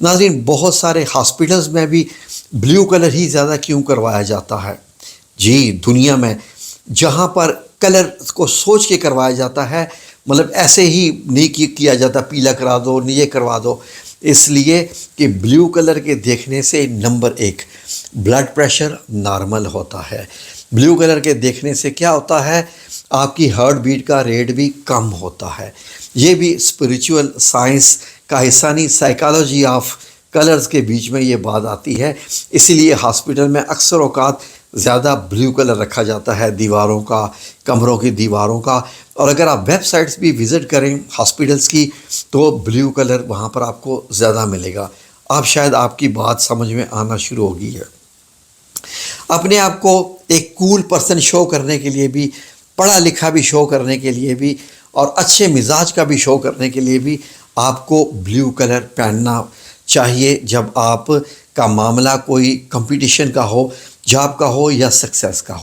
ناظرین، بہت سارے ہاسپٹلز میں بھی بلیو کلر ہی زیادہ کیوں کروایا جاتا ہے؟ جی، دنیا میں جہاں پر کلر کو سوچ کے کروایا جاتا ہے، مطلب ایسے ہی نہیں کیا جاتا پیلا کرا دو یہ کروا دو، اس لیے کہ بلیو کلر کے دیکھنے سے نمبر ایک بلڈ پریشر نارمل ہوتا ہے۔ بلیو کلر کے دیکھنے سے کیا ہوتا ہے؟ آپ کی ہارٹ بیٹ کا ریٹ بھی کم ہوتا ہے۔ یہ بھی اسپریچول سائنس کا حصہ نہیں، سائیکالوجی آف کلرز کے بیچ میں یہ بات آتی ہے۔ اسی لیے ہاسپٹل میں اکثر اوقات زیادہ بلیو کلر رکھا جاتا ہے، دیواروں کا، کمروں کی دیواروں کا۔ اور اگر آپ ویب سائٹس بھی وزٹ کریں ہاسپٹلس کی تو بلیو کلر وہاں پر آپ کو زیادہ ملے گا۔ آپ شاید آپ کی بات سمجھ میں آنا شروع ہوگی ہے۔ اپنے آپ کو ایک کول پرسن شو کرنے کے لیے بھی، پڑھا لکھا بھی شو کرنے کے لیے بھی، اور اچھے مزاج کا بھی شو کرنے کے لیے بھی آپ کو بلیو کلر پہننا چاہیے جب آپ کا معاملہ کوئی کمپٹیشن کا ہو، جاب کا ہو یا سکسیس کا ہو۔